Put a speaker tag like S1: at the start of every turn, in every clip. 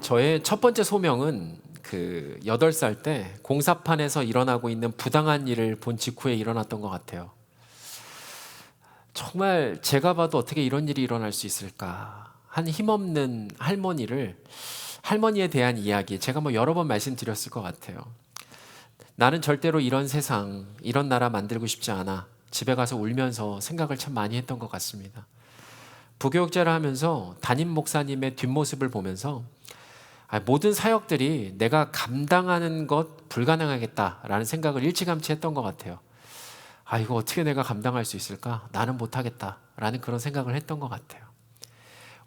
S1: 저의 첫 번째 소명은 8살 때 공사판에서 일어나고 있는 부당한 일을 본 직후에 일어났던 것 같아요. 정말 제가 봐도 어떻게 이런 일이 일어날 수 있을까? 한 힘없는 할머니에 대한 이야기, 제가 여러 번 말씀드렸을 것 같아요. 나는 절대로 이런 세상, 이런 나라 만들고 싶지 않아. 집에 가서 울면서 생각을 참 많이 했던 것 같습니다. 부교육자를 하면서 담임 목사님의 뒷모습을 보면서 모든 사역들이 내가 감당하는 것 불가능하겠다라는 생각을 일찌감치 했던 것 같아요. 이거 어떻게 내가 감당할 수 있을까? 나는 못하겠다라는 그런 생각을 했던 것 같아요.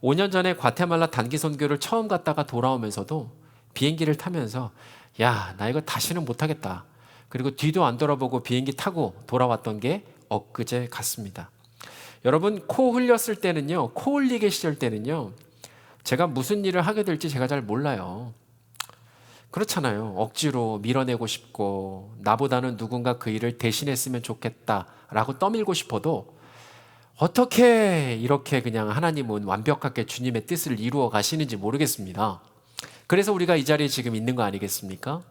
S1: 5년 전에 과테말라 단기 선교를 처음 갔다가 돌아오면서도 비행기를 타면서 나 이거 다시는 못하겠다. 그리고 뒤도 안 돌아보고 비행기 타고 돌아왔던 게 엊그제 같습니다. 여러분, 코 흘렸을 때는요, 코 흘리게 시절 때는요, 제가 무슨 일을 하게 될지 제가 잘 몰라요. 그렇잖아요. 억지로 밀어내고 싶고 나보다는 누군가 그 일을 대신했으면 좋겠다라고 떠밀고 싶어도 어떻게 이렇게 그냥 하나님은 완벽하게 주님의 뜻을 이루어 가시는지 모르겠습니다. 그래서 우리가 이 자리에 지금 있는 거 아니겠습니까?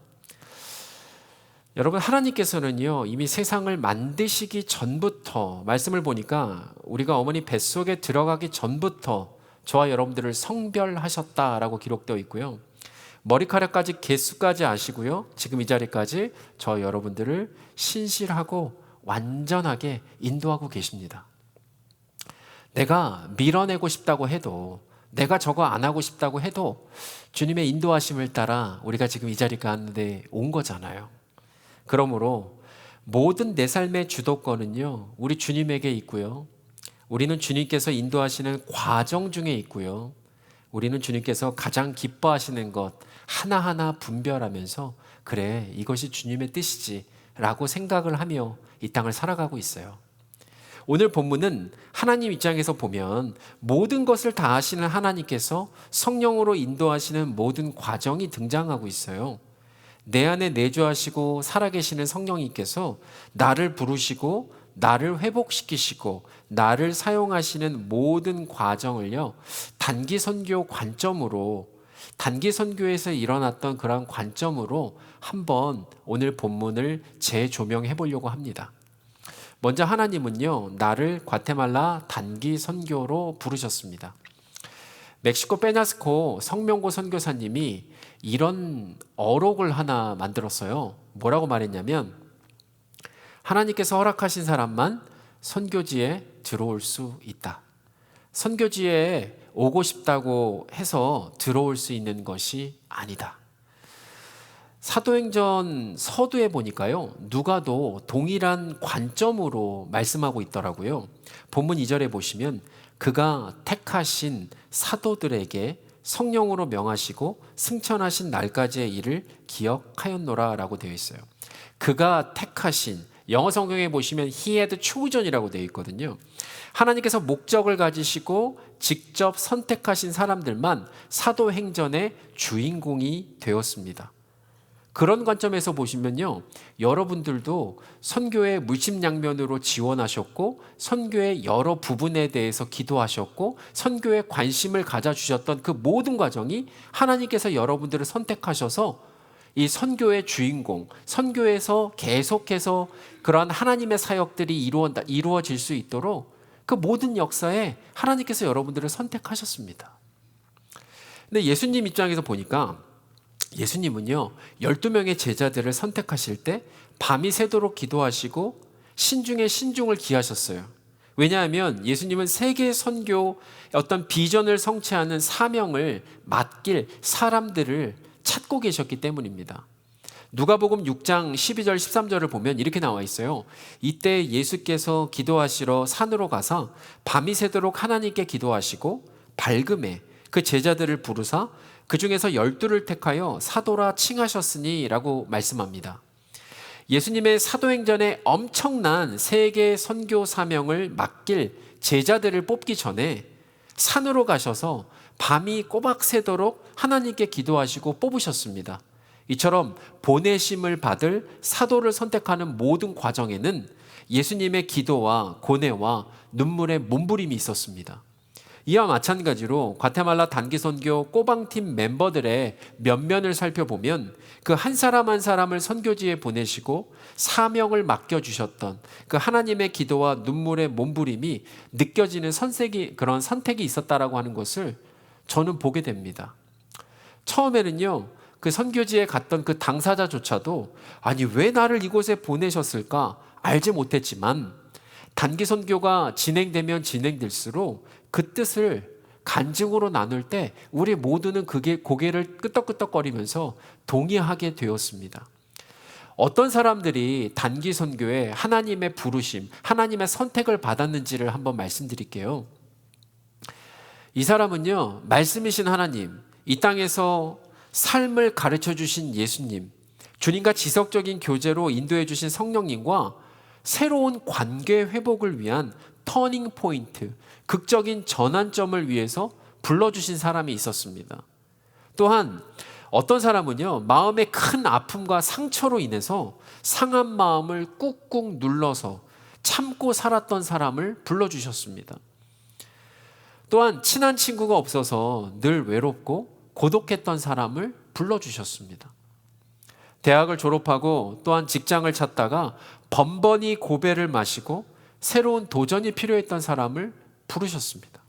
S1: 여러분, 하나님께서는요, 이미 세상을 만드시기 전부터, 말씀을 보니까 우리가 어머니 뱃속에 들어가기 전부터 저와 여러분들을 성별하셨다라고 기록되어 있고요. 머리카락까지 개수까지 아시고요. 지금 이 자리까지 저 여러분들을 신실하고 완전하게 인도하고 계십니다. 내가 밀어내고 싶다고 해도, 내가 저거 안 하고 싶다고 해도 주님의 인도하심을 따라 우리가 지금 이 자리 가운데 온 거잖아요. 그러므로 모든 내 삶의 주도권은요, 우리 주님에게 있고요. 우리는 주님께서 인도하시는 과정 중에 있고요. 우리는 주님께서 가장 기뻐하시는 것 하나하나 분별하면서 그래, 이것이 주님의 뜻이지 라고 생각을 하며 이 땅을 살아가고 있어요. 오늘 본문은 하나님 입장에서 보면 모든 것을 다 하시는 하나님께서 성령으로 인도하시는 모든 과정이 등장하고 있어요. 내 안에 내주하시고 살아계시는 성령님께서 나를 부르시고 나를 회복시키시고 나를 사용하시는 모든 과정을요, 단기 선교 관점으로, 단기 선교에서 일어났던 그런 관점으로 한번 오늘 본문을 재조명해 보려고 합니다. 먼저 하나님은요, 나를 과테말라 단기 선교로 부르셨습니다. 멕시코 페냐스코 성명고 선교사님이 이런 어록을 하나 만들었어요. 뭐라고 말했냐면, 하나님께서 허락하신 사람만 선교지에 들어올 수 있다. 선교지에 오고 싶다고 해서 들어올 수 있는 것이 아니다. 사도행전 서두에 보니까요, 누가도 동일한 관점으로 말씀하고 있더라고요. 본문 2절에 보시면 그가 택하신 사도들에게 성령으로 명하시고 승천하신 날까지의 일을 기억하였노라 라고 되어 있어요. 그가 택하신, 영어 성경에 보시면 He had chosen이라고 되어 있거든요. 하나님께서 목적을 가지시고 직접 선택하신 사람들만 사도행전의 주인공이 되었습니다. 그런 관점에서 보시면요, 여러분들도 선교의 물심양면으로 지원하셨고 선교의 여러 부분에 대해서 기도하셨고 선교에 관심을 가져주셨던 그 모든 과정이 하나님께서 여러분들을 선택하셔서 이 선교의 주인공, 선교에서 계속해서 그러한 하나님의 사역들이 이루어질 수 있도록 그 모든 역사에 하나님께서 여러분들을 선택하셨습니다. 근데 예수님 입장에서 보니까 예수님은요, 12명의 제자들을 선택하실 때 밤이 새도록 기도하시고 신중에 신중을 기하셨어요. 왜냐하면 예수님은 세계 선교 어떤 비전을 성취하는 사명을 맡길 사람들을 찾고 계셨기 때문입니다. 누가복음 6장 12절 13절을 보면 이렇게 나와 있어요. 이때 예수께서 기도하시러 산으로 가서 밤이 새도록 하나님께 기도하시고 밝음에 그 제자들을 부르사 그 중에서 12를 택하여 사도라 칭하셨으니 라고 말씀합니다. 예수님의 사도행전에 엄청난 세계 선교 사명을 맡길 제자들을 뽑기 전에 산으로 가셔서 밤이 꼬박 새도록 하나님께 기도하시고 뽑으셨습니다. 이처럼 보내심을 받을 사도를 선택하는 모든 과정에는 예수님의 기도와 고뇌와 눈물의 몸부림이 있었습니다. 이와 마찬가지로 과테말라 단기 선교 꼬방팀 멤버들의 면면을 살펴보면 그 한 사람 한 사람을 선교지에 보내시고 사명을 맡겨주셨던 그 하나님의 기도와 눈물의 몸부림이 느껴지는 그런 선택이 있었다라고 하는 것을 저는 보게 됩니다. 처음에는요, 그 선교지에 갔던 그 당사자조차도 아니 왜 나를 이곳에 보내셨을까 알지 못했지만 단기 선교가 진행되면 진행될수록 그 뜻을 간증으로 나눌 때 우리 모두는 그게 고개를 끄덕끄덕거리면서 동의하게 되었습니다. 어떤 사람들이 단기 선교에 하나님의 부르심, 하나님의 선택을 받았는지를 한번 말씀드릴게요. 이 사람은요, 말씀이신 하나님, 이 땅에서 삶을 가르쳐 주신 예수님, 주님과 지속적인 교제로 인도해 주신 성령님과 새로운 관계 회복을 위한 터닝 포인트, 극적인 전환점을 위해서 불러주신 사람이 있었습니다. 또한 어떤 사람은요, 마음의 큰 아픔과 상처로 인해서 상한 마음을 꾹꾹 눌러서 참고 살았던 사람을 불러주셨습니다. 또한 친한 친구가 없어서 늘 외롭고 고독했던 사람을 불러주셨습니다. 대학을 졸업하고 또한 직장을 찾다가 번번이 고배를 마시고 새로운 도전이 필요했던 사람을 부르셨습니다.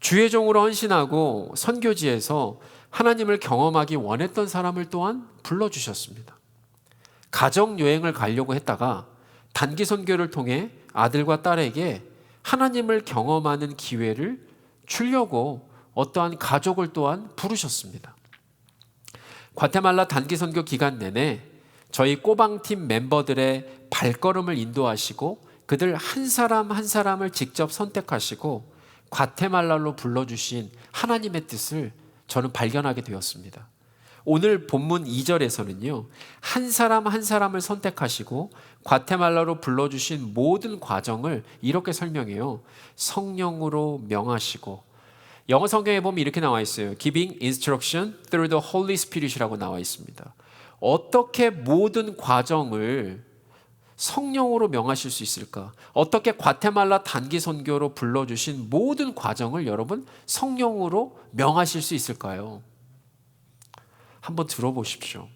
S1: 주의 종으로 헌신하고 선교지에서 하나님을 경험하기 원했던 사람을 또한 불러주셨습니다. 가정여행을 가려고 했다가 단기 선교를 통해 아들과 딸에게 하나님을 경험하는 기회를 주려고 어떠한 가족을 또한 부르셨습니다. 과테말라 단기 선교 기간 내내 저희 꼬방팀 멤버들의 발걸음을 인도하시고 그들 한 사람 한 사람을 직접 선택하시고 과테말라로 불러주신 하나님의 뜻을 저는 발견하게 되었습니다. 오늘 본문 2절에서는요, 한 사람 한 사람을 선택하시고 과테말라로 불러주신 모든 과정을 이렇게 설명해요. 성령으로 명하시고, 영어 성경에 보면 이렇게 나와 있어요. Giving instruction through the Holy Spirit이라고 나와 있습니다. 어떻게 모든 과정을 성령으로 명하실 수 있을까? 어떻게 과테말라 단기 선교로 불러주신 모든 과정을 여러분 성령으로 명하실 수 있을까요? 한번 들어보십시오.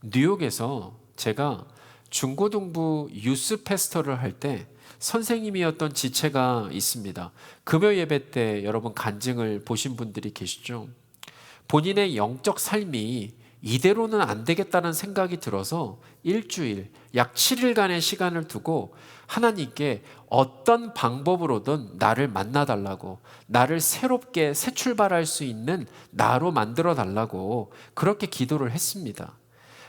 S1: 뉴욕에서 제가 중고등부 유스 패스터를 할 때 선생님이었던 지체가 있습니다. 금요 예배 때 여러분 간증을 보신 분들이 계시죠? 본인의 영적 삶이 이대로는 안 되겠다는 생각이 들어서 일주일, 약 7일간의 시간을 두고 하나님께 어떤 방법으로든 나를 만나달라고, 나를 새롭게 새 출발할 수 있는 나로 만들어 달라고 그렇게 기도를 했습니다.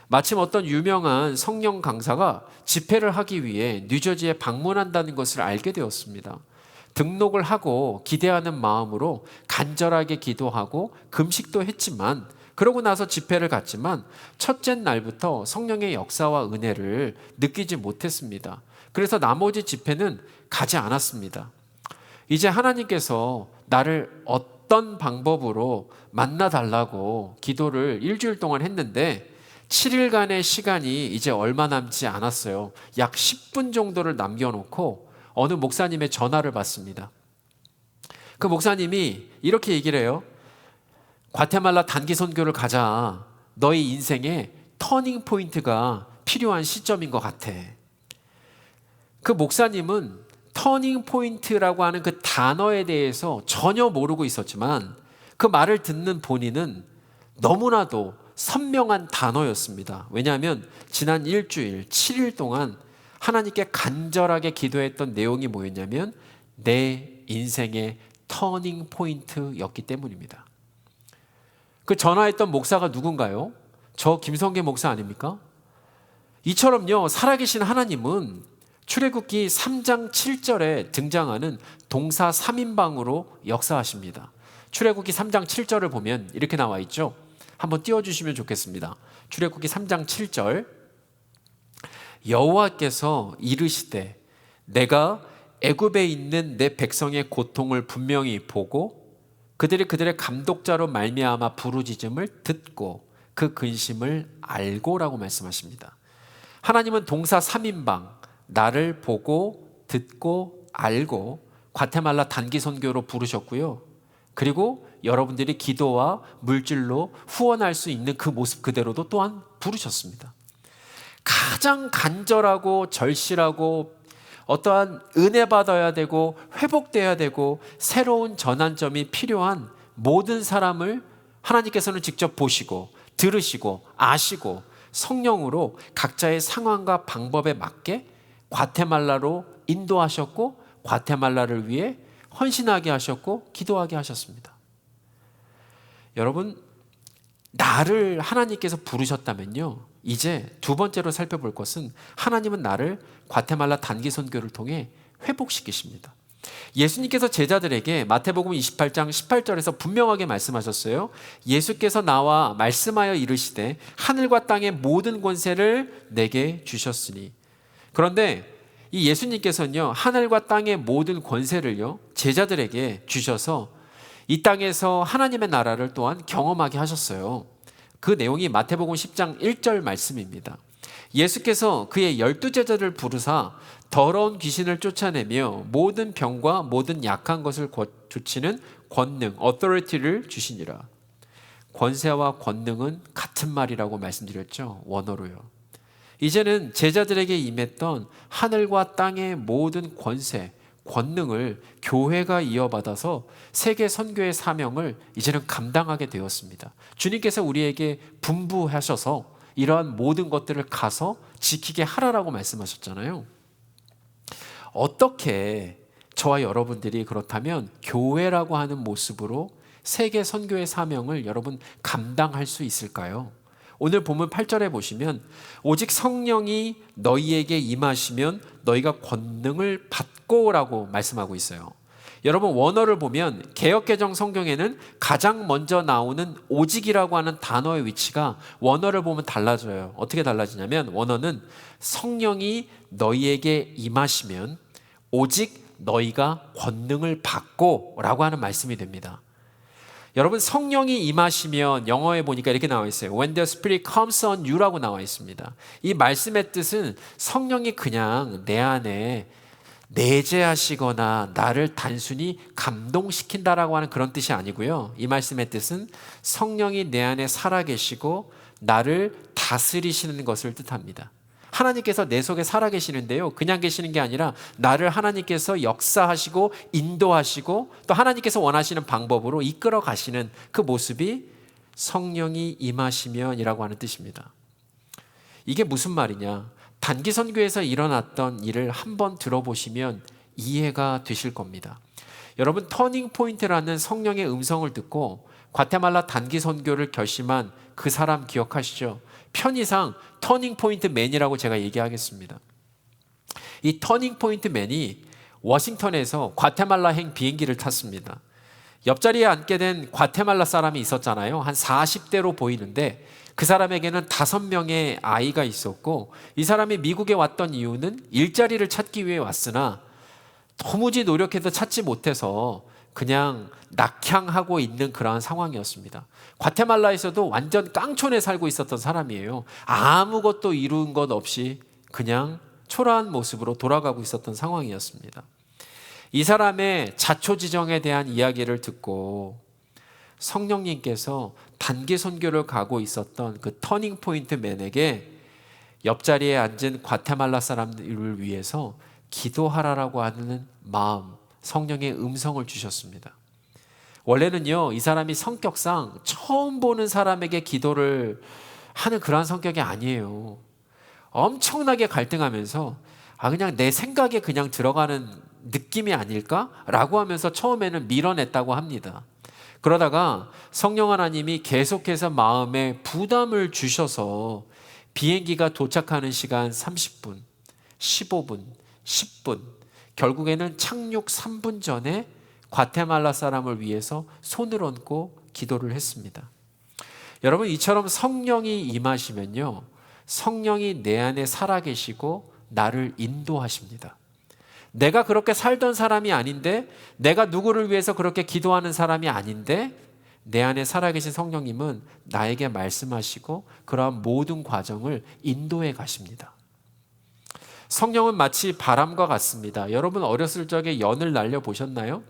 S1: 마침 어떤 유명한 성령 강사가 집회를 하기 위해 뉴저지에 방문한다는 것을 알게 되었습니다. 등록을 하고 기대하는 마음으로 간절하게 기도하고 금식도 했지만, 그러고 나서 집회를 갔지만 첫째 날부터 성령의 역사와 은혜를 느끼지 못했습니다. 그래서 나머지 집회는 가지 않았습니다. 이제 하나님께서 나를 어떤 방법으로 만나달라고 기도를 일주일 동안 했는데 7일간의 시간이 이제 얼마 남지 않았어요. 약 10분 정도를 남겨놓고 어느 목사님의 전화를 받습니다. 그 목사님이 이렇게 얘기를 해요. 과테말라 단기 선교를 가자. 너의 인생에 터닝 포인트가 필요한 시점인 것 같아. 그 목사님은 터닝 포인트라고 하는 그 단어에 대해서 전혀 모르고 있었지만 그 말을 듣는 본인은 너무나도 선명한 단어였습니다. 왜냐하면 지난 일주일, 7일 동안 하나님께 간절하게 기도했던 내용이 뭐였냐면 내 인생의 터닝 포인트였기 때문입니다. 그 전화했던 목사가 누군가요? 저 김성계 목사 아닙니까? 이처럼요, 살아계신 하나님은 출애굽기 3장 7절에 등장하는 동사 3인방으로 역사하십니다. 출애굽기 3장 7절을 보면 이렇게 나와 있죠. 한번 띄워주시면 좋겠습니다. 출애굽기 3장 7절, 여호와께서 이르시되 내가 애굽에 있는 내 백성의 고통을 분명히 보고 그들이 그들의 감독자로 말미암아 부르짖음을 듣고 그 근심을 알고라고 말씀하십니다. 하나님은 동사 3인방, 나를 보고 듣고 알고 과테말라 단기 선교로 부르셨고요. 그리고 여러분들이 기도와 물질로 후원할 수 있는 그 모습 그대로도 또한 부르셨습니다. 가장 간절하고 절실하고 어떠한 은혜 받아야 되고 회복돼야 되고 새로운 전환점이 필요한 모든 사람을 하나님께서는 직접 보시고 들으시고 아시고 성령으로 각자의 상황과 방법에 맞게 과테말라로 인도하셨고 과테말라를 위해 헌신하게 하셨고 기도하게 하셨습니다. 여러분, 나를 하나님께서 부르셨다면요, 이제 두 번째로 살펴볼 것은 하나님은 나를 과테말라 단기 선교를 통해 회복시키십니다. 예수님께서 제자들에게 마태복음 28장 18절에서 분명하게 말씀하셨어요. 예수께서 나와 말씀하여 이르시되 하늘과 땅의 모든 권세를 내게 주셨으니. 그런데 이 예수님께서는요, 하늘과 땅의 모든 권세를요 제자들에게 주셔서 이 땅에서 하나님의 나라를 또한 경험하게 하셨어요. 그 내용이 마태복음 10장 1절 말씀입니다. 예수께서 그의 12제자를 부르사 더러운 귀신을 쫓아내며 모든 병과 모든 약한 것을 고치는 권능, authority를 주시니라. 권세와 권능은 같은 말이라고 말씀드렸죠. 원어로요. 이제는 제자들에게 임했던 하늘과 땅의 모든 권세, 권능을 교회가 이어받아서 세계 선교의 사명을 이제는 감당하게 되었습니다. 주님께서 우리에게 분부하셔서 이러한 모든 것들을 가서 지키게 하라라고 말씀하셨잖아요. 어떻게 저와 여러분들이 그렇다면 교회라고 하는 모습으로 세계 선교의 사명을 여러분 감당할 수 있을까요? 오늘 본문 8절에 보시면 오직 성령이 너희에게 임하시면 너희가 권능을 받고라고 말씀하고 있어요. 여러분, 원어를 보면 개역개정 성경에는 가장 먼저 나오는 오직이라고 하는 단어의 위치가 원어를 보면 달라져요. 어떻게 달라지냐면 원어는 성령이 너희에게 임하시면 오직 너희가 권능을 받고 라고 하는 말씀이 됩니다. 여러분, 성령이 임하시면 영어에 보니까 이렇게 나와 있어요. When the Spirit comes on you라고 나와 있습니다. 이 말씀의 뜻은 성령이 그냥 내 안에 내재하시거나 나를 단순히 감동시킨다라고 하는 그런 뜻이 아니고요. 이 말씀의 뜻은 성령이 내 안에 살아계시고 나를 다스리시는 것을 뜻합니다. 하나님께서 내 속에 살아계시는데요, 그냥 계시는 게 아니라 나를 하나님께서 역사하시고 인도하시고 또 하나님께서 원하시는 방법으로 이끌어 가시는 그 모습이 성령이 임하시면이라고 하는 뜻입니다. 이게 무슨 말이냐? 단기 선교에서 일어났던 일을 한번 들어보시면 이해가 되실 겁니다. 여러분, 터닝 포인트라는 성령의 음성을 듣고 과테말라 단기 선교를 결심한 그 사람 기억하시죠? 편의상 터닝 포인트 맨이라고 제가 얘기하겠습니다. 이 터닝 포인트 맨이 워싱턴에서 과테말라행 비행기를 탔습니다. 옆자리에 앉게 된 과테말라 사람이 있었잖아요. 한 40대로 보이는데 그 사람에게는 5명의 아이가 있었고, 이 사람이 미국에 왔던 이유는 일자리를 찾기 위해 왔으나 도무지 노력해도 찾지 못해서 그냥 낙향하고 있는 그러한 상황이었습니다. 과테말라에서도 완전 깡촌에 살고 있었던 사람이에요. 아무것도 이룬 것 없이 그냥 초라한 모습으로 돌아가고 있었던 상황이었습니다. 이 사람의 자초지정에 대한 이야기를 듣고 성령님께서 단기 선교를 가고 있었던 그 터닝 포인트 맨에게 옆자리에 앉은 과테말라 사람들을 위해서 기도하라라고 하는 마음, 성령의 음성을 주셨습니다. 원래는요, 이 사람이 성격상 처음 보는 사람에게 기도를 하는 그러한 성격이 아니에요. 엄청나게 갈등하면서 그냥 내 생각에 그냥 들어가는 느낌이 아닐까라고 하면서 처음에는 밀어냈다고 합니다. 그러다가 성령 하나님이 계속해서 마음에 부담을 주셔서 비행기가 도착하는 시간 30분, 15분, 10분, 결국에는 착륙 3분 전에 과테말라 사람을 위해서 손을 얹고 기도를 했습니다. 여러분, 이처럼 성령이 임하시면요, 성령이 내 안에 살아계시고 나를 인도하십니다. 내가 그렇게 살던 사람이 아닌데, 내가 누구를 위해서 그렇게 기도하는 사람이 아닌데 내 안에 살아계신 성령님은 나에게 말씀하시고 그러한 모든 과정을 인도해 가십니다. 성령은 마치 바람과 같습니다. 여러분 어렸을 적에 연을 날려 보셨나요?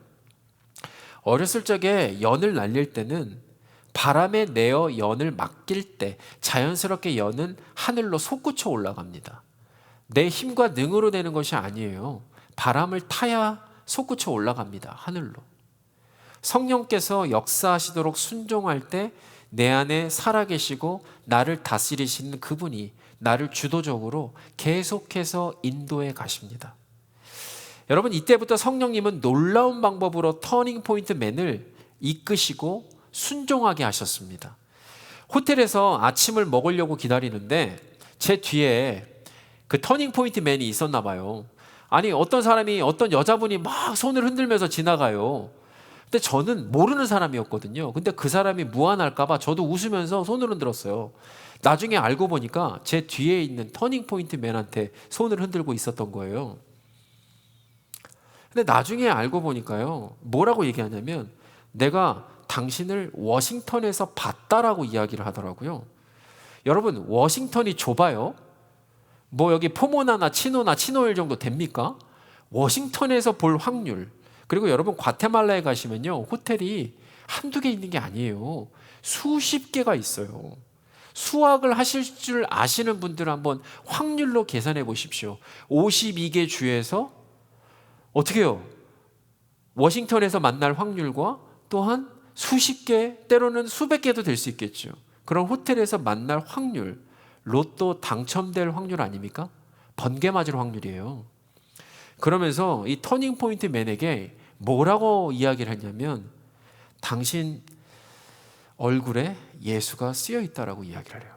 S1: 어렸을 적에 연을 날릴 때는 바람에 내어 연을 맡길 때 자연스럽게 연은 하늘로 솟구쳐 올라갑니다. 내 힘과 능으로 되는 것이 아니에요. 바람을 타야 솟구쳐 올라갑니다. 하늘로. 성령께서 역사하시도록 순종할 때 내 안에 살아계시고 나를 다스리시는 그분이 나를 주도적으로 계속해서 인도해 가십니다. 여러분 이때부터 성령님은 놀라운 방법으로 터닝포인트맨을 이끄시고 순종하게 하셨습니다. 호텔에서 아침을 먹으려고 기다리는데 제 뒤에 그 터닝포인트맨이 있었나 봐요. 아니 어떤 여자분이 막 손을 흔들면서 지나가요. 근데 저는 모르는 사람이었거든요. 근데 그 사람이 무안할까 봐 저도 웃으면서 손을 흔들었어요. 나중에 알고 보니까 제 뒤에 있는 터닝포인트맨한테 손을 흔들고 있었던 거예요. 근데 나중에 알고 보니까요. 뭐라고 얘기하냐면 내가 당신을 워싱턴에서 봤다라고 이야기를 하더라고요. 여러분 워싱턴이 좁아요. 뭐 여기 포모나나 치노일 정도 됩니까? 워싱턴에서 볼 확률. 그리고 여러분 과테말라에 가시면요. 호텔이 한두 개 있는 게 아니에요. 수십 개가 있어요. 수학을 하실 줄 아시는 분들은 한번 확률로 계산해 보십시오. 52개 주에서 어떻게 해요? 워싱턴에서 만날 확률과 또한 수십 개, 때로는 수백 개도 될 수 있겠죠. 그런 호텔에서 만날 확률, 로또 당첨될 확률 아닙니까? 번개 맞을 확률이에요. 그러면서 이 터닝포인트 맨에게 뭐라고 이야기를 했냐면 당신 얼굴에 예수가 쓰여 있다라고 이야기를 해요.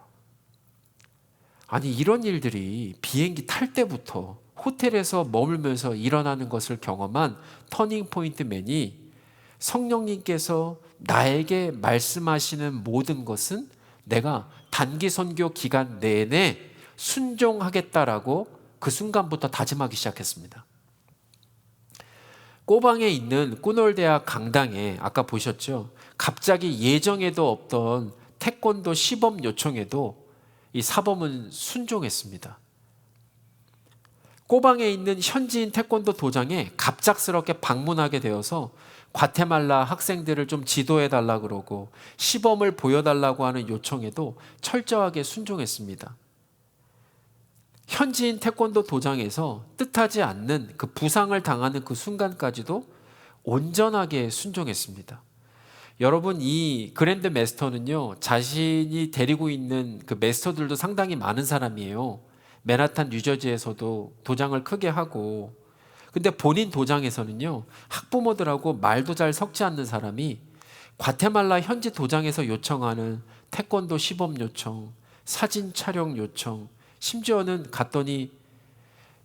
S1: 아니 이런 일들이 비행기 탈 때부터 호텔에서 머물면서 일어나는 것을 경험한 터닝포인트 맨이 성령님께서 나에게 말씀하시는 모든 것은 내가 단기 선교 기간 내내 순종하겠다라고 그 순간부터 다짐하기 시작했습니다. 꼬방에 있는 꾸놀대학 강당에 아까 보셨죠? 갑자기 예정에도 없던 태권도 시범 요청에도 이 사범은 순종했습니다. 꼬방에 있는 현지인 태권도 도장에 갑작스럽게 방문하게 되어서 과테말라 학생들을 좀 지도해 달라 그러고 시범을 보여달라고 하는 요청에도 철저하게 순종했습니다. 현지인 태권도 도장에서 뜻하지 않는 그 부상을 당하는 그 순간까지도 온전하게 순종했습니다. 여러분 이 그랜드 마스터는요 자신이 데리고 있는 그 마스터들도 상당히 많은 사람이에요. 맨하탄 뉴저지에서도 도장을 크게 하고, 근데 본인 도장에서는요 학부모들하고 말도 잘 섞지 않는 사람이 과테말라 현지 도장에서 요청하는 태권도 시범 요청, 사진 촬영 요청, 심지어는 갔더니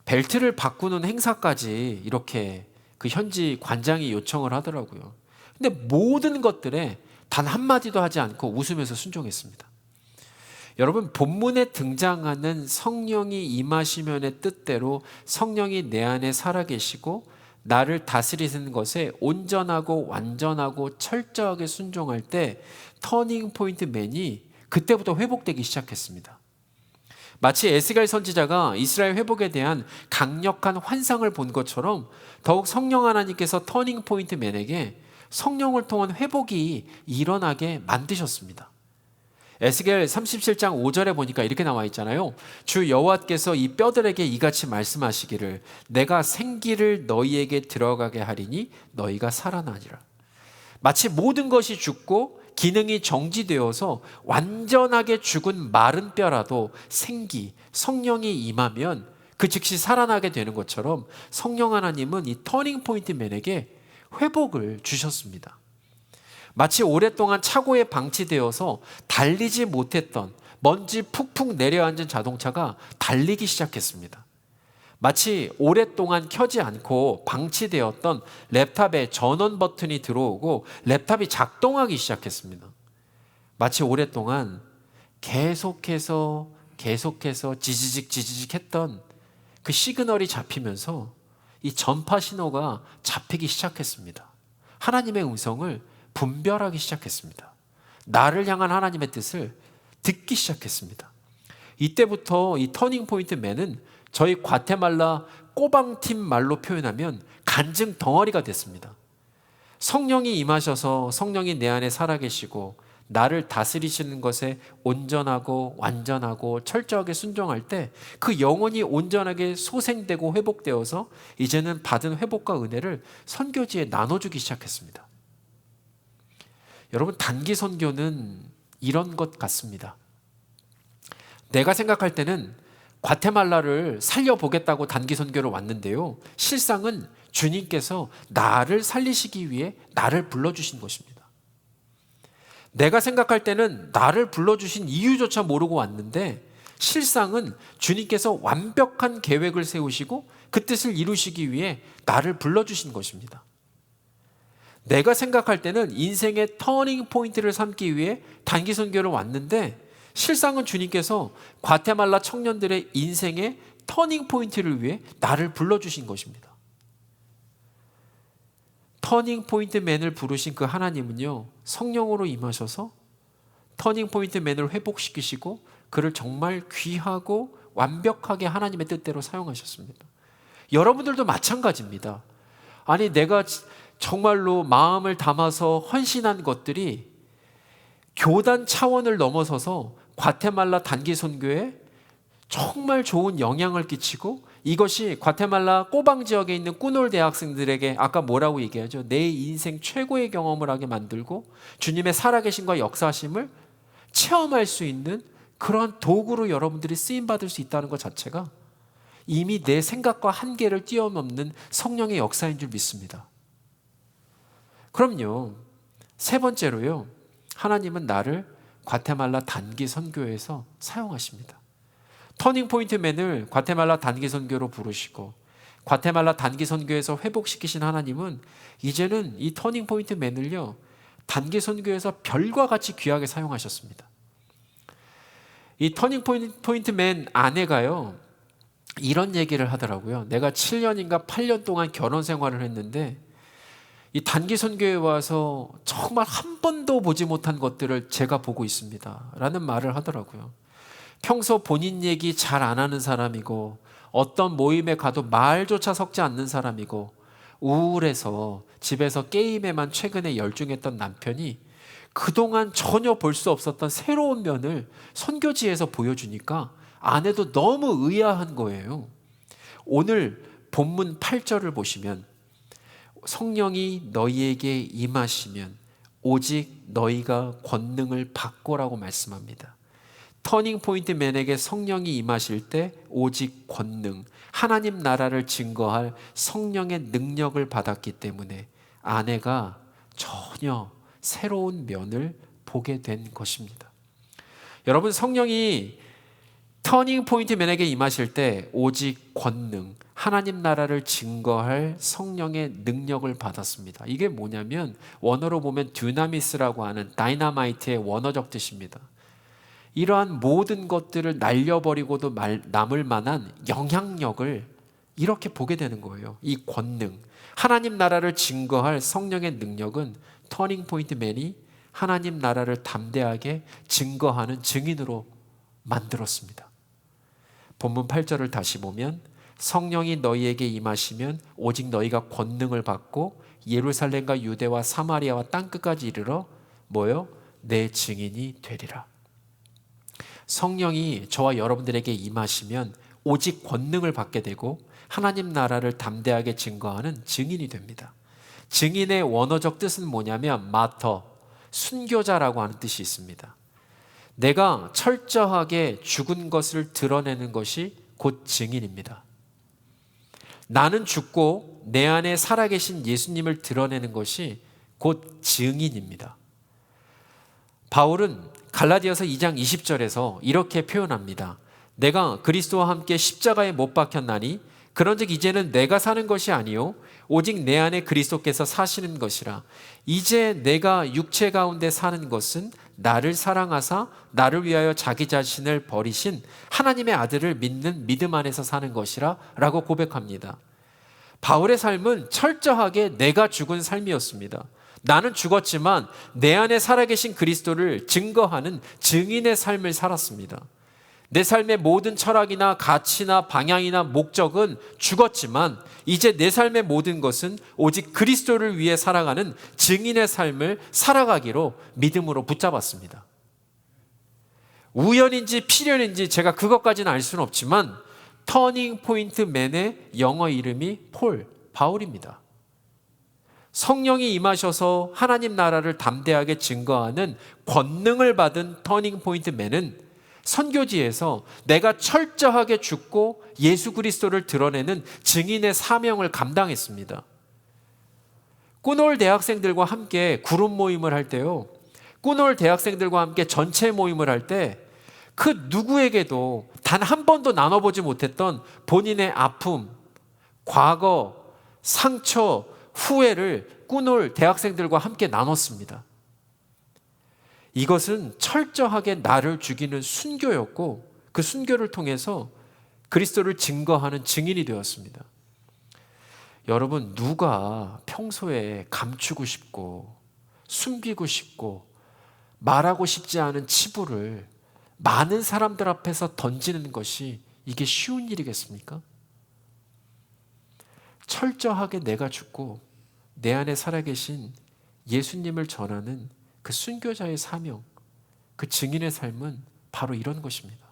S1: 벨트를 바꾸는 행사까지 이렇게 그 현지 관장이 요청을 하더라고요. 근데 모든 것들에 단 한마디도 하지 않고 웃으면서 순종했습니다. 여러분 본문에 등장하는 성령이 임하시면의 뜻대로 성령이 내 안에 살아계시고 나를 다스리는 것에 온전하고 완전하고 철저하게 순종할 때 터닝 포인트 맨이 그때부터 회복되기 시작했습니다. 마치 에스겔 선지자가 이스라엘 회복에 대한 강력한 환상을 본 것처럼 더욱 성령 하나님께서 터닝 포인트 맨에게 성령을 통한 회복이 일어나게 만드셨습니다. 에스겔 37장 5절에 보니까 이렇게 나와 있잖아요. 주 여호와께서 이 뼈들에게 이같이 말씀하시기를 내가 생기를 너희에게 들어가게 하리니 너희가 살아나리라. 마치 모든 것이 죽고 기능이 정지되어서 완전하게 죽은 마른 뼈라도 성령이 임하면 그 즉시 살아나게 되는 것처럼 성령 하나님은 이 터닝 포인트 맨에게 회복을 주셨습니다. 마치 오랫동안 차고에 방치되어서 달리지 못했던 먼지 푹푹 내려앉은 자동차가 달리기 시작했습니다. 마치 오랫동안 켜지 않고 방치되었던 랩탑에 전원 버튼이 들어오고 랩탑이 작동하기 시작했습니다. 마치 오랫동안 계속해서 지지직 했던 그 시그널이 잡히면서 이 전파 신호가 잡히기 시작했습니다. 하나님의 음성을 분별하기 시작했습니다. 나를 향한 하나님의 뜻을 듣기 시작했습니다. 이때부터 이 터닝 포인트 맨은 저희 과테말라 꼬방팀 말로 표현하면 간증 덩어리가 됐습니다. 성령이 임하셔서 성령이 내 안에 살아계시고 나를 다스리시는 것에 온전하고 완전하고 철저하게 순종할 때 그 영혼이 온전하게 소생되고 회복되어서 이제는 받은 회복과 은혜를 선교지에 나눠주기 시작했습니다. 여러분, 단기 선교는 이런 것 같습니다. 내가 생각할 때는 과테말라를 살려보겠다고 단기 선교를 왔는데요, 실상은 주님께서 나를 살리시기 위해 나를 불러주신 것입니다. 내가 생각할 때는 나를 불러주신 이유조차 모르고 왔는데 실상은 주님께서 완벽한 계획을 세우시고 그 뜻을 이루시기 위해 나를 불러주신 것입니다. 내가 생각할 때는 인생의 터닝 포인트를 삼기 위해 단기 선교를 왔는데 실상은 주님께서 과테말라 청년들의 인생의 터닝 포인트를 위해 나를 불러주신 것입니다. 터닝 포인트 맨을 부르신 그 하나님은요, 성령으로 임하셔서 터닝 포인트 맨을 회복시키시고 그를 정말 귀하고 완벽하게 하나님의 뜻대로 사용하셨습니다. 여러분들도 마찬가지입니다. 아니, 내가 정말로 마음을 담아서 헌신한 것들이 교단 차원을 넘어서서 과테말라 단기 선교에 정말 좋은 영향을 끼치고 이것이 과테말라 꼬방 지역에 있는 꾸놀 대학생들에게 아까 뭐라고 얘기하죠? 내 인생 최고의 경험을 하게 만들고 주님의 살아계심과 역사심을 체험할 수 있는 그런 도구로 여러분들이 쓰임받을 수 있다는 것 자체가 이미 내 생각과 한계를 뛰어넘는 성령의 역사인 줄 믿습니다. 그럼요, 세 번째로요, 하나님은 나를 과테말라 단기 선교에서 사용하십니다. 터닝 포인트 맨을 과테말라 단기 선교로 부르시고 과테말라 단기 선교에서 회복시키신 하나님은 이제는 이 터닝 포인트 맨을요, 단기 선교에서 별과 같이 귀하게 사용하셨습니다. 이 터닝 포인트 맨 아내가요, 이런 얘기를 하더라고요. 내가 7년인가 8년 동안 결혼 생활을 했는데 이 단기 선교에 와서 정말 한 번도 보지 못한 것들을 제가 보고 있습니다 라는 말을 하더라고요. 평소 본인 얘기 잘 안 하는 사람이고 어떤 모임에 가도 말조차 섞지 않는 사람이고 우울해서 집에서 게임에만 최근에 열중했던 남편이 그동안 전혀 볼 수 없었던 새로운 면을 선교지에서 보여주니까 아내도 너무 의아한 거예요. 오늘 본문 8절을 보시면 성령이 너희에게 임하시면 오직 너희가 권능을 받고라고 말씀합니다. 터닝 포인트 맨에게 성령이 임하실 때 오직 권능, 하나님 나라를 증거할 성령의 능력을 받았기 때문에 아내가 전혀 새로운 면을 보게 된 것입니다. 여러분, 성령이 터닝 포인트 맨에게 임하실 때 오직 권능, 하나님 나라를 증거할 성령의 능력을 받았습니다. 이게 뭐냐면 원어로 보면 듀나미스라고 하는 다이너마이트의 원어적 뜻입니다. 이러한 모든 것들을 날려버리고도 남을 만한 영향력을 이렇게 보게 되는 거예요. 이 권능, 하나님 나라를 증거할 성령의 능력은 터닝 포인트 맨이 하나님 나라를 담대하게 증거하는 증인으로 만들었습니다. 본문 8절을 다시 보면 성령이 너희에게 임하시면 오직 너희가 권능을 받고 예루살렘과 유대와 사마리아와 땅끝까지 이르러 뭐요? 내 증인이 되리라. 성령이 저와 여러분들에게 임하시면 오직 권능을 받게 되고 하나님 나라를 담대하게 증거하는 증인이 됩니다. 증인의 원어적 뜻은 뭐냐면 마터, 순교자라고 하는 뜻이 있습니다. 내가 철저하게 죽은 것을 드러내는 것이 곧 증인입니다. 나는 죽고 내 안에 살아계신 예수님을 드러내는 것이 곧 증인입니다. 바울은 갈라디아서 2장 20절에서 이렇게 표현합니다. 내가 그리스도와 함께 십자가에 못 박혔나니 그런즉 이제는 내가 사는 것이 아니요 오직 내 안에 그리스도께서 사시는 것이라. 이제 내가 육체 가운데 사는 것은 나를 사랑하사 나를 위하여 자기 자신을 버리신 하나님의 아들을 믿는 믿음 안에서 사는 것이라 라고 고백합니다. 바울의 삶은 철저하게 내가 죽은 삶이었습니다. 나는 죽었지만 내 안에 살아계신 그리스도를 증거하는 증인의 삶을 살았습니다. 내 삶의 모든 철학이나 가치나 방향이나 목적은 죽었지만 이제 내 삶의 모든 것은 오직 그리스도를 위해 살아가는 증인의 삶을 살아가기로 믿음으로 붙잡았습니다. 우연인지 필연인지 제가 그것까지는 알 수는 없지만 터닝 포인트 맨의 영어 이름이 바울입니다. 성령이 임하셔서 하나님 나라를 담대하게 증거하는 권능을 받은 터닝 포인트 맨은 선교지에서 내가 철저하게 죽고 예수 그리스도를 드러내는 증인의 사명을 감당했습니다. 꾸놀 대학생들과 함께 그룹 모임을 할 때요, 꾸놀 대학생들과 함께 전체 모임을 할 때 그 누구에게도 단 한 번도 나눠보지 못했던 본인의 아픔, 과거, 상처, 후회를 꾸놀 대학생들과 함께 나눴습니다. 이것은 철저하게 나를 죽이는 순교였고 그 순교를 통해서 그리스도를 증거하는 증인이 되었습니다. 여러분, 누가 평소에 감추고 싶고 숨기고 싶고 말하고 싶지 않은 치부를 많은 사람들 앞에서 던지는 것이 이게 쉬운 일이겠습니까? 철저하게 내가 죽고 내 안에 살아계신 예수님을 전하는 그 순교자의 사명, 그 증인의 삶은 바로 이런 것입니다.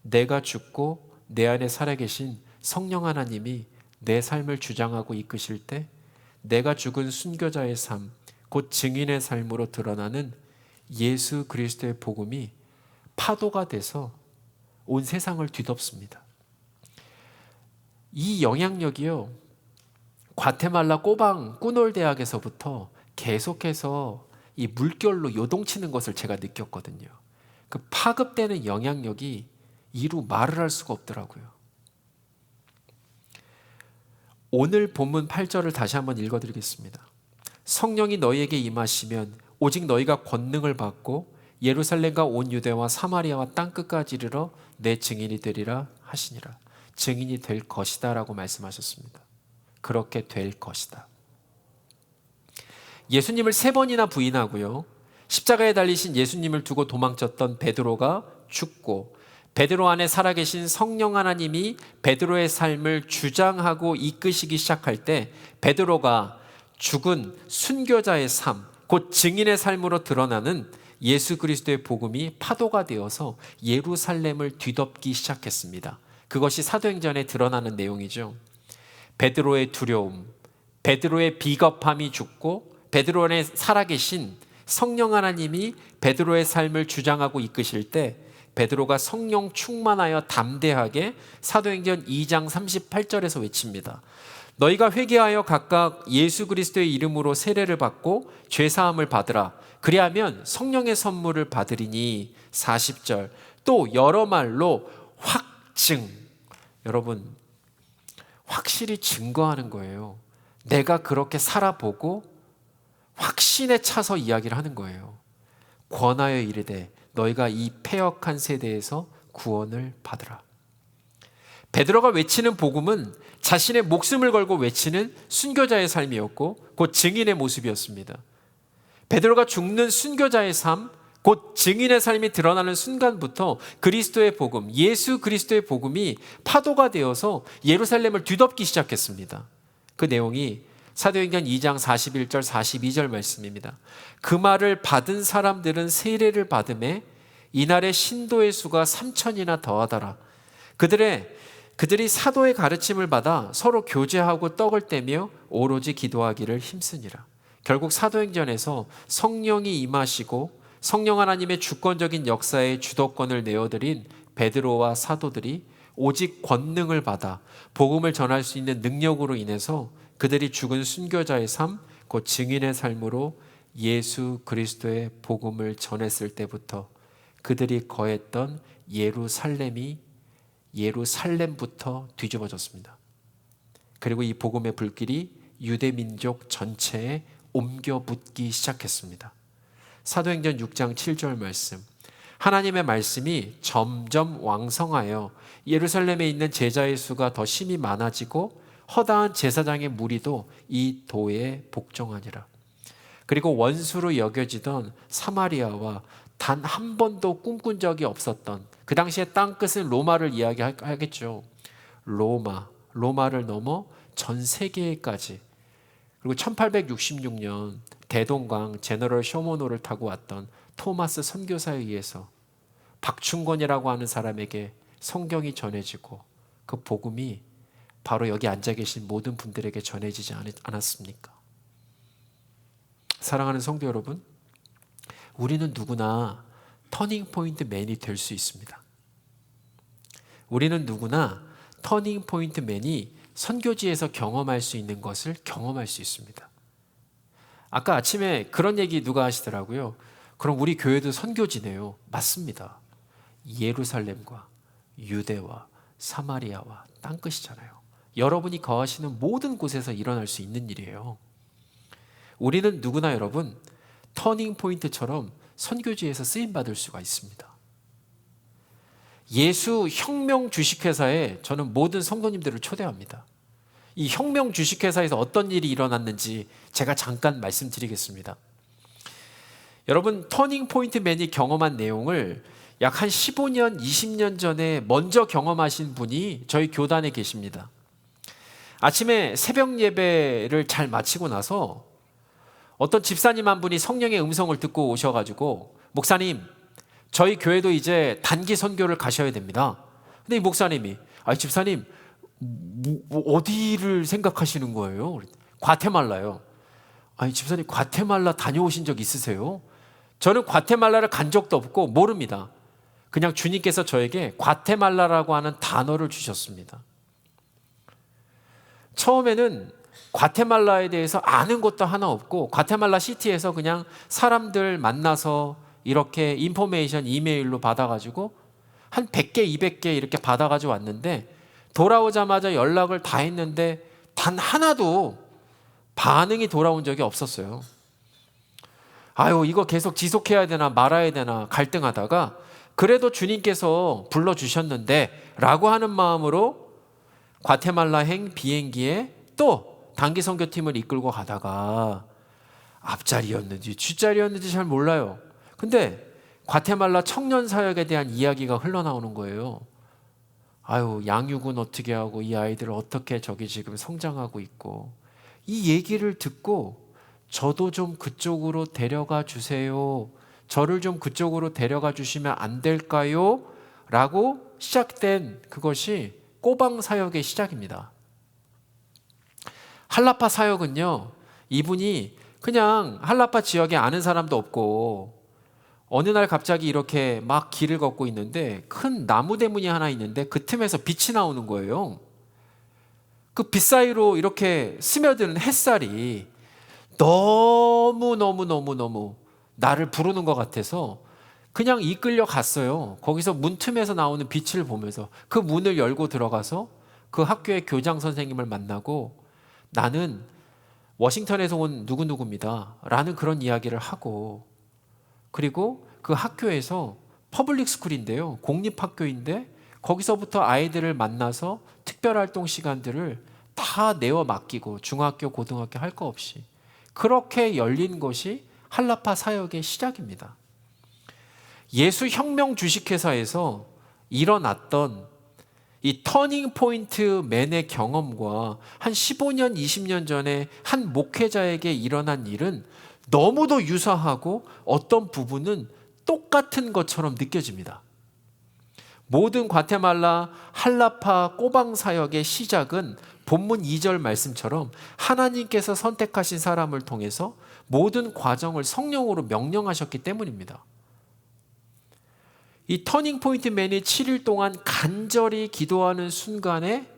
S1: 내가 죽고 내 안에 살아계신 성령 하나님이 내 삶을 주장하고 이끄실 때 내가 죽은 순교자의 삶, 곧 증인의 삶으로 드러나는 예수 그리스도의 복음이 파도가 돼서 온 세상을 뒤덮습니다. 이 영향력이요, 과테말라 꼬방 꾸놀 대학에서부터 계속해서 이 물결로 요동치는 것을 제가 느꼈거든요. 그 파급되는 영향력이 이루 말을 할 수가 없더라고요. 오늘 본문 8절을 다시 한번 읽어드리겠습니다. 성령이 너희에게 임하시면 오직 너희가 권능을 받고 예루살렘과 온 유대와 사마리아와 땅끝까지 이르러 내 증인이 되리라 하시니라. 증인이 될 것이다 라고 말씀하셨습니다. 그렇게 될 것이다. 예수님을 3번이나 부인하고요, 십자가에 달리신 예수님을 두고 도망쳤던 베드로가 죽고 베드로 안에 살아계신 성령 하나님이 베드로의 삶을 주장하고 이끄시기 시작할 때 베드로가 죽은 순교자의 삶, 곧 증인의 삶으로 드러나는 예수 그리스도의 복음이 파도가 되어서 예루살렘을 뒤덮기 시작했습니다. 그것이 사도행전에 드러나는 내용이죠. 베드로의 두려움, 베드로의 비겁함이 죽고 베드로 안에 살아계신 성령 하나님이 베드로의 삶을 주장하고 이끄실 때 베드로가 성령 충만하여 담대하게 사도행전 2장 38절에서 외칩니다. 너희가 회개하여 각각 예수 그리스도의 이름으로 세례를 받고 죄사함을 받으라. 그리하면 성령의 선물을 받으리니. 40절 또 여러 말로 확증. 여러분, 확실히 증거하는 거예요. 내가 그렇게 살아보고 확신에 차서 이야기를 하는 거예요. 권하여 이르되 너희가 이 패역한 세대에서 구원을 받으라. 베드로가 외치는 복음은 자신의 목숨을 걸고 외치는 순교자의 삶이었고 곧 증인의 모습이었습니다. 베드로가 죽는 순교자의 삶, 곧 증인의 삶이 드러나는 순간부터 그리스도의 복음, 예수 그리스도의 복음이 파도가 되어서 예루살렘을 뒤덮기 시작했습니다. 그 내용이 사도행전 2장 41절 42절 말씀입니다. 그 말을 받은 사람들은 세례를 받음에 이날의 신도의 수가 3,000이나 더하더라. 그들이 사도의 가르침을 받아 서로 교제하고 떡을 떼며 오로지 기도하기를 힘쓰니라. 결국 사도행전에서 성령이 임하시고 성령 하나님의 주권적인 역사에 주도권을 내어드린 베드로와 사도들이 오직 권능을 받아 복음을 전할 수 있는 능력으로 인해서 그들이 죽은 순교자의 삶, 곧 증인의 삶으로 예수 그리스도의 복음을 전했을 때부터 그들이 거했던 예루살렘부터 뒤집어졌습니다. 그리고 이 복음의 불길이 유대 민족 전체에 옮겨 붙기 시작했습니다. 사도행전 6장 7절 말씀. 하나님의 말씀이 점점 왕성하여 예루살렘에 있는 제자의 수가 더 심히 많아지고 허다한 제사장의 무리도 이 도에 복종하니라. 그리고 원수로 여겨지던 사마리아와 단 한 번도 꿈꾼 적이 없었던, 그 당시에 땅끝은 로마를 이야기하겠죠. 로마를 넘어 전 세계까지, 그리고 1866년 대동강 제너럴 쇼모노를 타고 왔던 토마스 선교사에 의해서 박충건이라고 하는 사람에게 성경이 전해지고 그 복음이 바로 여기 앉아 계신 모든 분들에게 전해지지 않았습니까? 사랑하는 성도 여러분, 우리는 누구나 터닝포인트 맨이 될 수 있습니다. 우리는 누구나 터닝포인트 맨이 선교지에서 경험할 수 있는 것을 경험할 수 있습니다. 아까 아침에 그런 얘기 누가 하시더라고요. 그럼 우리 교회도 선교지네요. 맞습니다. 예루살렘과 유대와 사마리아와 땅끝이잖아요. 여러분이 거하시는 모든 곳에서 일어날 수 있는 일이에요. 우리는 누구나 여러분 터닝 포인트처럼 선교지에서 쓰임 받을 수가 있습니다. 예수 혁명 주식회사에 저는 모든 성도님들을 초대합니다. 이 혁명 주식회사에서 어떤 일이 일어났는지 제가 잠깐 말씀드리겠습니다. 여러분, 터닝 포인트 맨이 경험한 내용을 약 한 15년, 20년 전에 먼저 경험하신 분이 저희 교단에 계십니다. 아침에 새벽 예배를 잘 마치고 나서 어떤 집사님 한 분이 성령의 음성을 듣고 오셔가지고, 목사님, 저희 교회도 이제 단기 선교를 가셔야 됩니다. 근데 이 목사님이, 집사님, 어디를 생각하시는 거예요? 과테말라요. 집사님, 과테말라 다녀오신 적 있으세요? 저는 과테말라를 간 적도 없고 모릅니다. 그냥 주님께서 저에게 과테말라라고 하는 단어를 주셨습니다. 처음에는 과테말라에 대해서 아는 것도 하나 없고, 과테말라 시티에서 그냥 사람들 만나서 이렇게 인포메이션 이메일로 받아가지고 한 100개, 200개 이렇게 받아가지고 왔는데, 돌아오자마자 연락을 다 했는데 단 하나도 반응이 돌아온 적이 없었어요. 이거 계속 지속해야 되나 말아야 되나 갈등하다가, 그래도 주님께서 불러주셨는데 라고 하는 마음으로 과테말라행 비행기에 또 단기 선교팀을 이끌고 가다가, 앞자리였는지 뒷자리였는지 잘 몰라요. 근데 과테말라 청년 사역에 대한 이야기가 흘러나오는 거예요. 양육은 어떻게 하고 이 아이들 어떻게 저기 지금 성장하고 있고, 이 얘기를 듣고 저도 좀 그쪽으로 데려가 주세요. 저를 좀 그쪽으로 데려가 주시면 안 될까요? 라고 시작된 그것이 꼬방 사역의 시작입니다. 할라파 사역은요, 이분이 그냥 할라파 지역에 아는 사람도 없고 어느 날 갑자기 이렇게 막 길을 걷고 있는데 큰 나무 대문이 하나 있는데 그 틈에서 빛이 나오는 거예요. 그 빛 사이로 이렇게 스며드는 햇살이 너무 나를 부르는 것 같아서 그냥 이끌려 갔어요. 거기서 문 틈에서 나오는 빛을 보면서 그 문을 열고 들어가서 그 학교의 교장 선생님을 만나고, 나는 워싱턴에서 온 누구누구입니다 라는 그런 이야기를 하고, 그리고 그 학교에서 퍼블릭 스쿨인데요, 공립학교인데 거기서부터 아이들을 만나서 특별활동 시간들을 다 내어 맡기고, 중학교 고등학교 할 거 없이 그렇게 열린 것이 할라파 사역의 시작입니다. 예수 혁명 주식회사에서 일어났던 이 터닝 포인트 맨의 경험과 한 15년, 20년 전에 한 목회자에게 일어난 일은 너무도 유사하고 어떤 부분은 똑같은 것처럼 느껴집니다. 모든 과테말라 할라파 꼬방 사역의 시작은 본문 2절 말씀처럼 하나님께서 선택하신 사람을 통해서 모든 과정을 성령으로 명령하셨기 때문입니다. 이 터닝 포인트 맨이 7일 동안 간절히 기도하는 순간에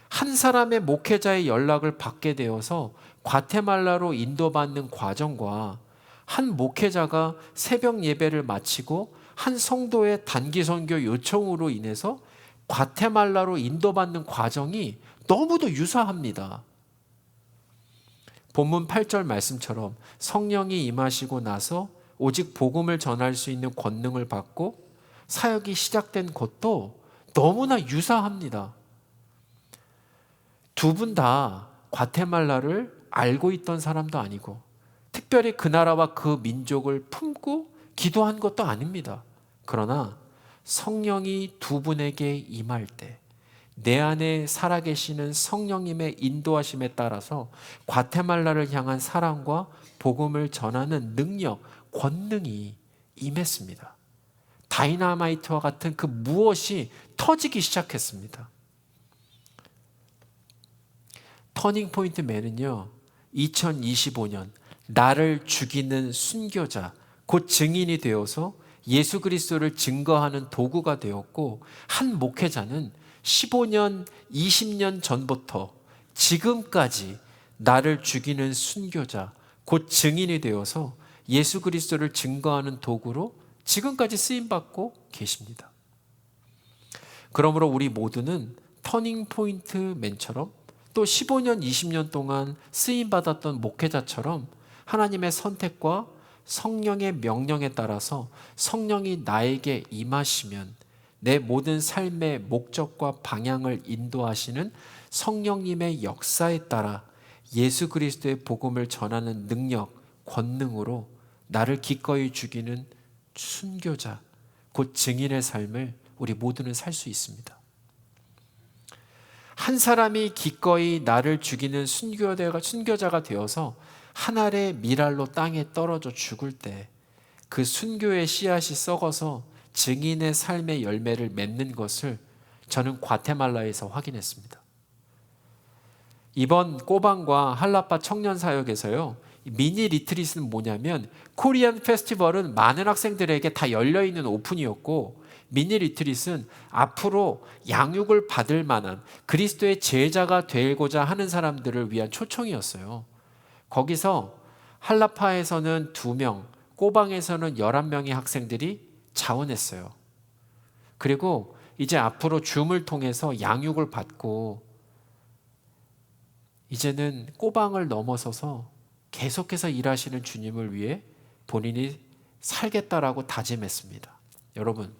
S1: 한 사람의 목회자의 연락을 받게 되어서 과테말라로 인도받는 과정과, 한 목회자가 새벽 예배를 마치고 한 성도의 단기 선교 요청으로 인해서 과테말라로 인도받는 과정이 너무도 유사합니다. 본문 8절 말씀처럼 성령이 임하시고 나서 오직 복음을 전할 수 있는 권능을 받고 사역이 시작된 것도 너무나 유사합니다. 두 분 다 과테말라를 알고 있던 사람도 아니고, 특별히 그 나라와 그 민족을 품고 기도한 것도 아닙니다. 그러나 성령이 두 분에게 임할 때 내 안에 살아계시는 성령님의 인도하심에 따라서 과테말라를 향한 사랑과 복음을 전하는 능력, 권능이 임했습니다. 다이나마이트와 같은 그 무엇이 터지기 시작했습니다. 터닝포인트 맨은요, 2025년 나를 죽이는 순교자, 곧 증인이 되어서 예수 그리스도를 증거하는 도구가 되었고, 한 목회자는 15년, 20년 전부터 지금까지 나를 죽이는 순교자, 곧 증인이 되어서 예수 그리스도를 증거하는 도구로 지금까지 쓰임받고 계십니다. 그러므로 우리 모두는 터닝포인트 맨처럼 또 15년, 20년 동안 쓰임받았던 목회자처럼 하나님의 선택과 성령의 명령에 따라서 성령이 나에게 임하시면 내 모든 삶의 목적과 방향을 인도하시는 성령님의 역사에 따라 예수 그리스도의 복음을 전하는 능력, 권능으로 나를 기꺼이 죽이는 순교자, 곧 증인의 삶을 우리 모두는 살 수 있습니다. 한 사람이 기꺼이 나를 죽이는 순교자가 되어서 한 알의 밀알로 땅에 떨어져 죽을 때 그 순교의 씨앗이 썩어서 증인의 삶의 열매를 맺는 것을 저는 과테말라에서 확인했습니다. 이번 꼬방과 한라파 청년사역에서요, 미니 리트릿은 뭐냐면 코리안 페스티벌은 많은 학생들에게 다 열려있는 오픈이었고, 미니 리트릿은 앞으로 양육을 받을 만한 그리스도의 제자가 되고자 하는 사람들을 위한 초청이었어요. 거기서 한라파에서는 2명, 꼬방에서는 11명의 학생들이 자원했어요. 그리고 이제 앞으로 줌을 통해서 양육을 받고 이제는 꼬방을 넘어서서 계속해서 일하시는 주님을 위해 본인이 살겠다라고 다짐했습니다. 여러분,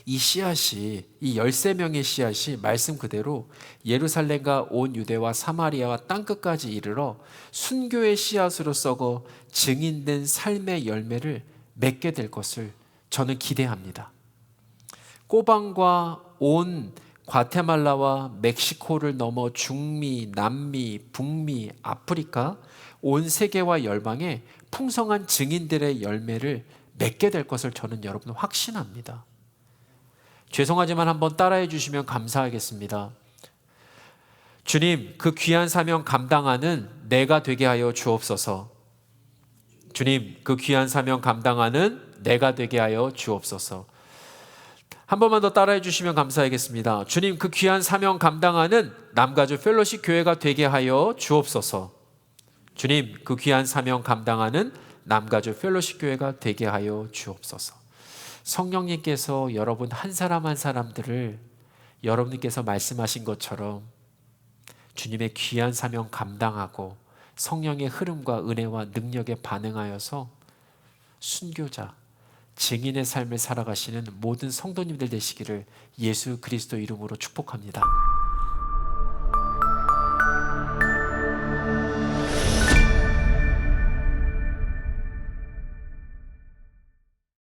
S1: 이 씨앗이, 이 13명의 씨앗이 말씀 그대로 예루살렘과 온 유대와 사마리아와 땅끝까지 이르러 순교의 씨앗으로 썩어 증인된 삶의 열매를 맺게 될 것을 저는 기대합니다. 꼬방과 온 과테말라와 멕시코를 넘어 중미, 남미, 북미, 아프리카 온 세계와 열방에 풍성한 증인들의 열매를 맺게 될 것을 저는 여러분 확신합니다. 죄송하지만 한번 따라해 주시면 감사하겠습니다. 주님, 그 귀한 사명 감당하는 내가 되게 하여 주옵소서. 주님, 그 귀한 사명 감당하는 내가 되게 하여 주옵소서. 한 번만 더 따라해 주시면 감사하겠습니다. 주님, 그 귀한 사명 감당하는 남가주 펠로십 교회가 되게 하여 주옵소서. 주님, 그 귀한 사명 감당하는 남가주 펠로십 교회가 되게 하여 주옵소서. 성령님께서 여러분 한 사람 한 사람들을 여러분께서 말씀하신 것처럼 주님의 귀한 사명 감당하고 성령의 흐름과 은혜와 능력에 반응하여서 순교자, 증인의 삶을 살아가시는 모든 성도님들 되시기를 예수 그리스도 이름으로 축복합니다.